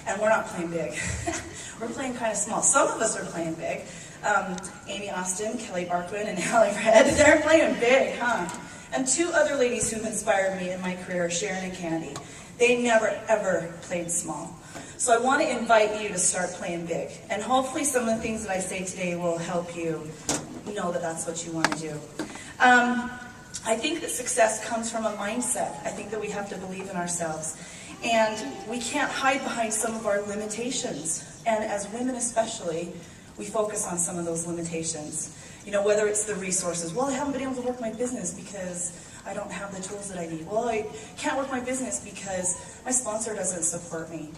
And we're not playing big. We're playing kind of small. Some of us are playing big. Amy Austin, Kelly Barkwin, and Hallie Red, they're playing big, huh? And two other ladies who've inspired me in my career, Sharon and Candy. They never, ever played small. So I want to invite you to start playing big. And hopefully some of the things that I say today will help you know that that's what you want to do. I think that success comes from a mindset. I think that we have to believe in ourselves. And we can't hide behind some of our limitations. And as women especially, we focus on some of those limitations. You know, whether it's the resources. Well, I haven't been able to work my business because I don't have the tools that I need. Well, I can't work my business because my sponsor doesn't support me.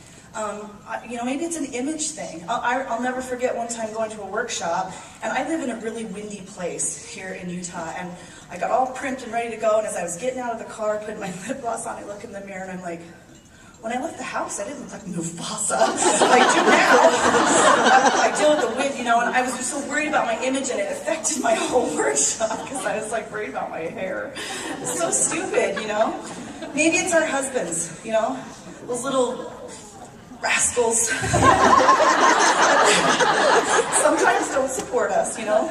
You know, maybe it's an image thing. I'll never forget one time going to a workshop, and I live in a really windy place here in Utah, and I got all primed and ready to go, and as I was getting out of the car, putting my lip gloss on, I look in the mirror, and I'm like, when I left the house, I didn't look like Mufasa. I do now. I deal with the wind, you know, and I was just so worried about my image, and it affected my whole workshop because I was like worried about my hair. It's so stupid, you know. Maybe it's our husbands, you know, those little rascals. Sometimes don't support us, you know.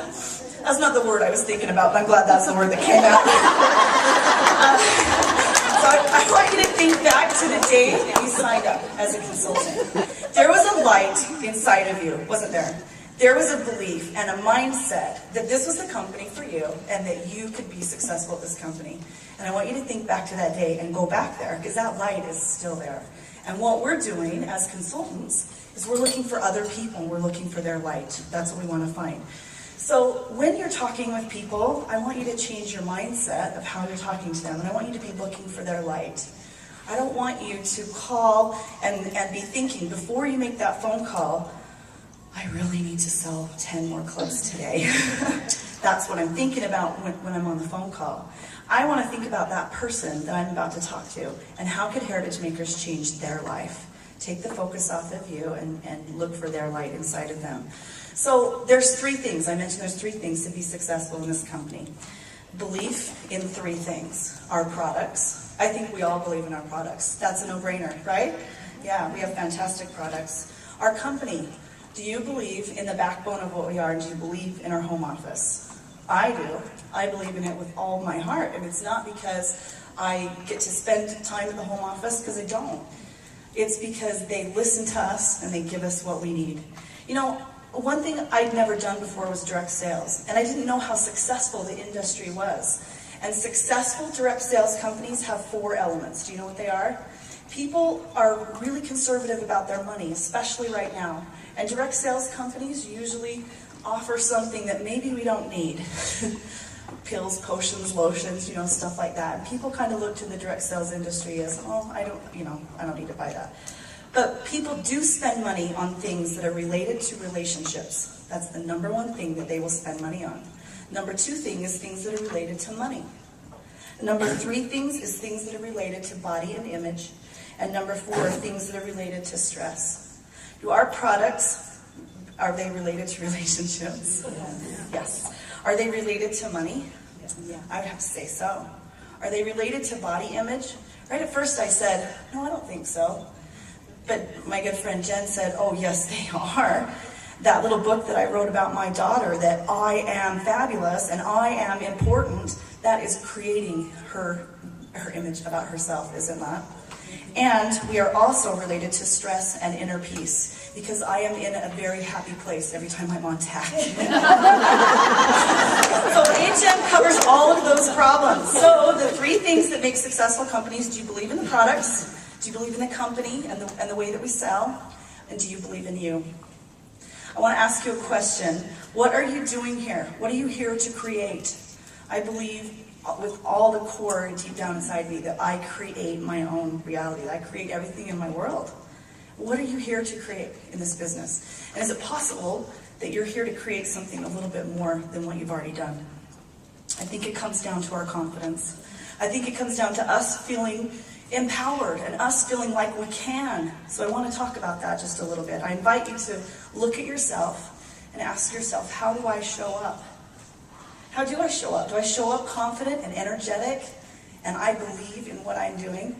That's not the word I was thinking about, but I'm glad that's the word that came out. So I want you to think back to the day that you signed up as a consultant. There was a light inside of you, wasn't there? There was a belief and a mindset that this was the company for you and that you could be successful at this company. And I want you to think back to that day and go back there because that light is still there. And what we're doing as consultants is we're looking for other people. We're looking for their light. That's what we want to find. So when you're talking with people, I want you to change your mindset of how you're talking to them, and I want you to be looking for their light. I don't want you to call and be thinking, before you make that phone call, I really need to sell 10 more clubs today. That's what I'm thinking about when I'm on the phone call. I want to think about that person that I'm about to talk to, and how could Heritage Makers change their life? Take the focus off of you and look for their light inside of them. So there's three things. I mentioned there's three things to be successful in this company. Belief in three things. Our products. I think we all believe in our products. That's a no-brainer, right? Yeah, we have fantastic products. Our company. Do you believe in the backbone of what we are, and do you believe in our home office? I do. I believe in it with all my heart, and it's not because I get to spend time at the home office, because I don't. It's because they listen to us and they give us what we need. You know, one thing I'd never done before was direct sales, and I didn't know how successful the industry was. And successful direct sales companies have 4 elements. Do you know what they are? People are really conservative about their money, especially right now. And direct sales companies usually offer something that maybe we don't need. Pills, potions, lotions, you know, stuff like that. And people kind of look to the direct sales industry as, oh, I don't need to buy that. But people do spend money on things that are related to relationships. That's the number 1 thing that they will spend money on. Number 2 thing is things that are related to money. Number 3 things is things that are related to body and image. And number 4, things that are related to stress. Do our products, are they related to relationships? Yes. Are they related to money? Yeah. I would have to say so. Are they related to body image? Right at first I said, no, I don't think so. But my good friend Jen said, oh, yes, they are. That little book that I wrote about my daughter, that I am fabulous and I am important, that is creating her image about herself, isn't that? And we are also related to stress and inner peace, because I am in a very happy place every time I'm on tap. So HM covers all of those problems. So the 3 things that make successful companies: do you believe in the products? Do you believe in the company and the way that we sell? And do you believe in you? I want to ask you a question. What are you doing here? What are you here to create? I believe with all the core deep down inside me that I create my own reality. I create everything in my world. What are you here to create in this business? And is it possible that you're here to create something a little bit more than what you've already done? I think it comes down to our confidence. I think it comes down to us feeling empowered and us feeling like we can. So I want to talk about that just a little bit. I invite you to look at yourself and ask yourself, how do I show up? How do I show up? Do I show up confident and energetic and I believe in what I'm doing?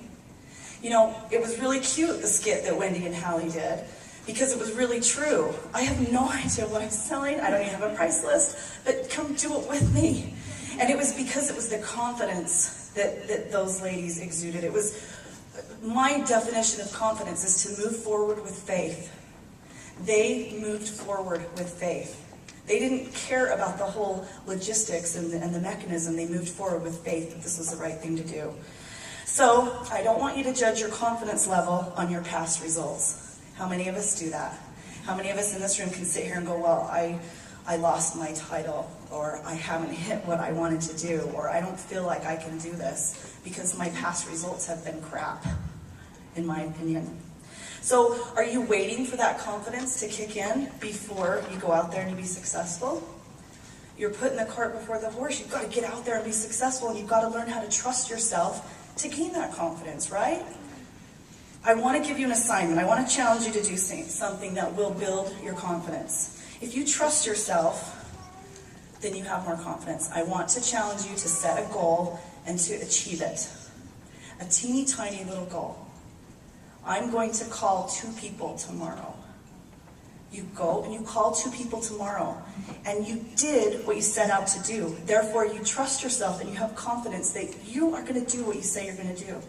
You know, it was really cute, the skit that Wendy and Hallie did, because it was really true. I have no idea what I'm selling. I don't even have a price list, but come do it with me. And it was because it was the confidence that those ladies exuded. It was, my definition of confidence is to move forward with faith. They moved forward with faith. They didn't care about the whole logistics and the mechanism. They moved forward with faith that this was the right thing to do. So, I don't want you to judge your confidence level on your past results. How many of us do that? How many of us in this room can sit here and go, well, I lost my title, or I haven't hit what I wanted to do, or I don't feel like I can do this because my past results have been crap, in my opinion. So, are you waiting for that confidence to kick in before you go out there and you be successful? You're putting the cart before the horse. You've got to get out there and be successful, and you've got to learn how to trust yourself to gain that confidence, right? I want to give you an assignment. I want to challenge you to do something that will build your confidence. If you trust yourself, then you have more confidence. I want to challenge you to set a goal and to achieve it. A teeny tiny little goal. I'm going to call 2 people tomorrow. You go and you call 2 people tomorrow, and you did what you set out to do. Therefore, you trust yourself and you have confidence that you are going to do what you say you're going to do.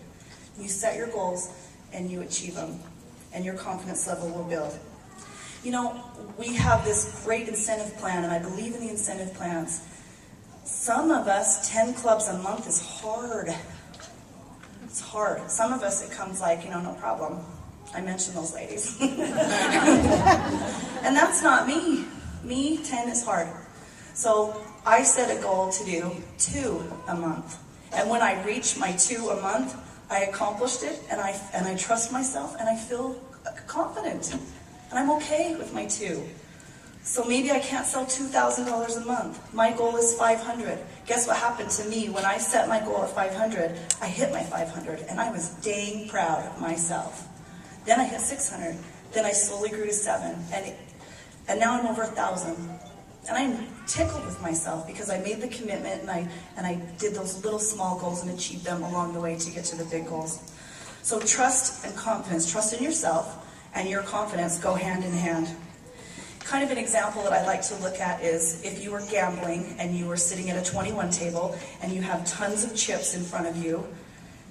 You set your goals and you achieve them, and your confidence level will build. You know, we have this great incentive plan, and I believe in the incentive plans. Some of us, 10 clubs a month is hard. It's hard. Some of us, it comes like, no problem. I mentioned those ladies. And that's not me. Me, 10 is hard. So I set a goal to do 2 a month. And when I reach my 2 a month, I accomplished it, and I trust myself, and I feel confident. And I'm okay with my 2. So maybe I can't sell $2,000 a month. My goal is 500. Guess what happened to me when I set my goal at 500? I hit my 500, and I was dang proud of myself. Then I hit 600. Then I slowly grew to 7, and now I'm over 1,000. And I'm tickled with myself because I made the commitment, and I did those little small goals and achieved them along the way to get to the big goals. So trust and confidence, trust in yourself and your confidence go hand in hand. Kind of an example that I like to look at is if you were gambling and you were sitting at a 21 table and you have tons of chips in front of you,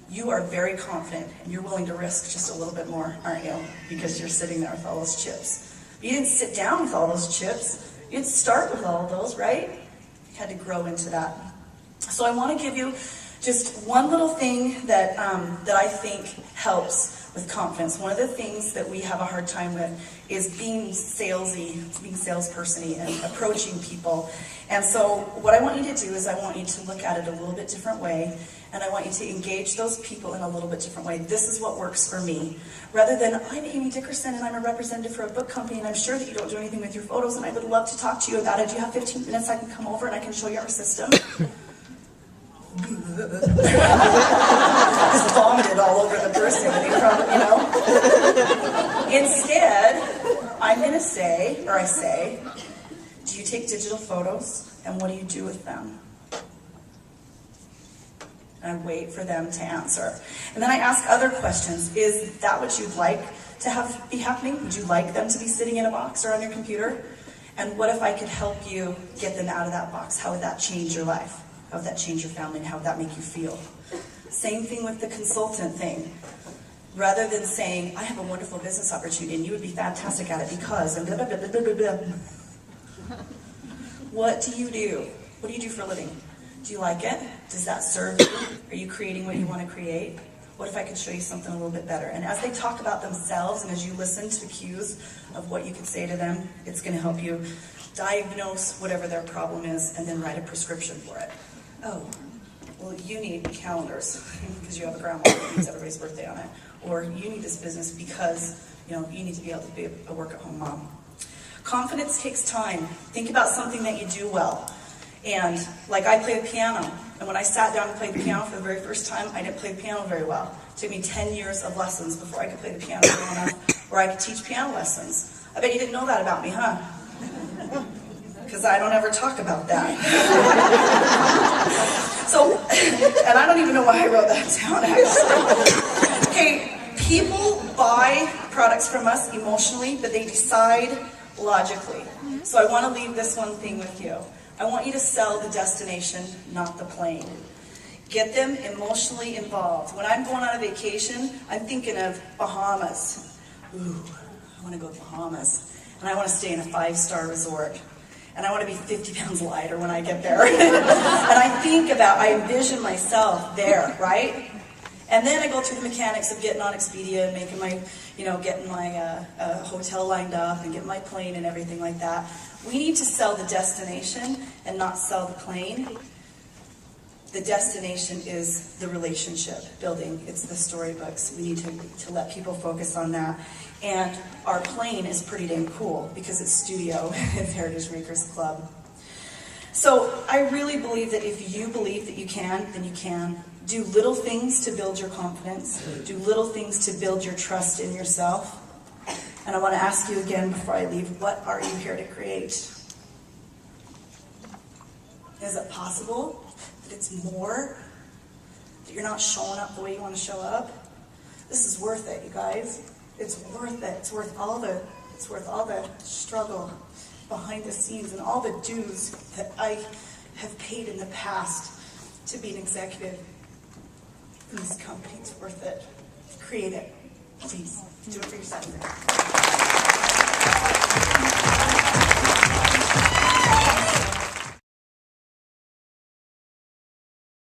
you are very confident and you're willing to risk just a little bit more, aren't you? Because you're sitting there with all those chips. You didn't sit down with all those chips. You didn't start with all of those, right? You had to grow into that. So I want to give you just one little thing that I think helps with confidence. One of the things that we have a hard time with is being salesy, being salesperson-y and approaching people. And so what I want you to do is I want you to look at it a little bit different way, and I want you to engage those people in a little bit different way. This is what works for me. Rather than, I'm Amy Dickerson and I'm a representative for a book company, and I'm sure that you don't do anything with your photos, and I would love to talk to you about it. Do you have 15 minutes I can come over and I can show you our system? Just vomited all over the person, and you probably, Instead, I'm going to say, or I say, do you take digital photos, and what do you do with them? And I wait for them to answer. And then I ask other questions. Is that what you'd like to have be happening? Would you like them to be sitting in a box or on your computer? And what if I could help you get them out of that box? How would that change your life? How would that change your family, and how would that make you feel? Same thing with the consultant thing. Rather than saying, I have a wonderful business opportunity and you would be fantastic at it because, and blah, blah, blah, blah, blah, blah. What do you do? What do you do for a living? Do you like it? Does that serve you? Are you creating what you want to create? What if I could show you something a little bit better? And as they talk about themselves, and as you listen to the cues of what you could say to them, it's going to help you diagnose whatever their problem is and then write a prescription for it. Oh, well, you need calendars because you have a grandma that needs everybody's birthday on it. Or you need this business because, you need to be able to be a work-at-home mom. Confidence takes time. Think about something that you do well. And like I play the piano. And when I sat down to play the piano for the very first time, I didn't play the piano very well. It took me 10 years of lessons before I could play the piano well enough where I could teach piano lessons. I bet you didn't know that about me, huh? Because I don't ever talk about that. So, and I don't even know why I wrote that down, actually. Okay, People buy products from us emotionally, but they decide logically. So I want to leave this one thing with you. I want you to sell the destination, not the plane. Get them emotionally involved. When I'm going on a vacation, I'm thinking of Bahamas. Ooh, I want to go to Bahamas. And I want to stay in a 5-star resort. And I want to be 50 pounds lighter when I get there. And I envision myself there, right? And then I go through the mechanics of getting on Expedia and making my, getting my hotel lined up and getting my plane and everything like that. We need to sell the destination and not sell the plane. The destination is the relationship building. It's the storybooks. We need to let people focus on that. And our plane is pretty dang cool because it's studio. It's Heritage Makers Club. So I really believe that if you believe that you can, then you can. Do little things to build your confidence. Do little things to build your trust in yourself. And I want to ask you again before I leave, what are you here to create? Is it possible that it's more? That you're not showing up the way you want to show up? This is worth it, you guys. It's worth it. It's worth all the struggle behind the scenes and all the dues that I have paid in the past to be an executive in this company. It's worth it. Create it. Please do it for yourself.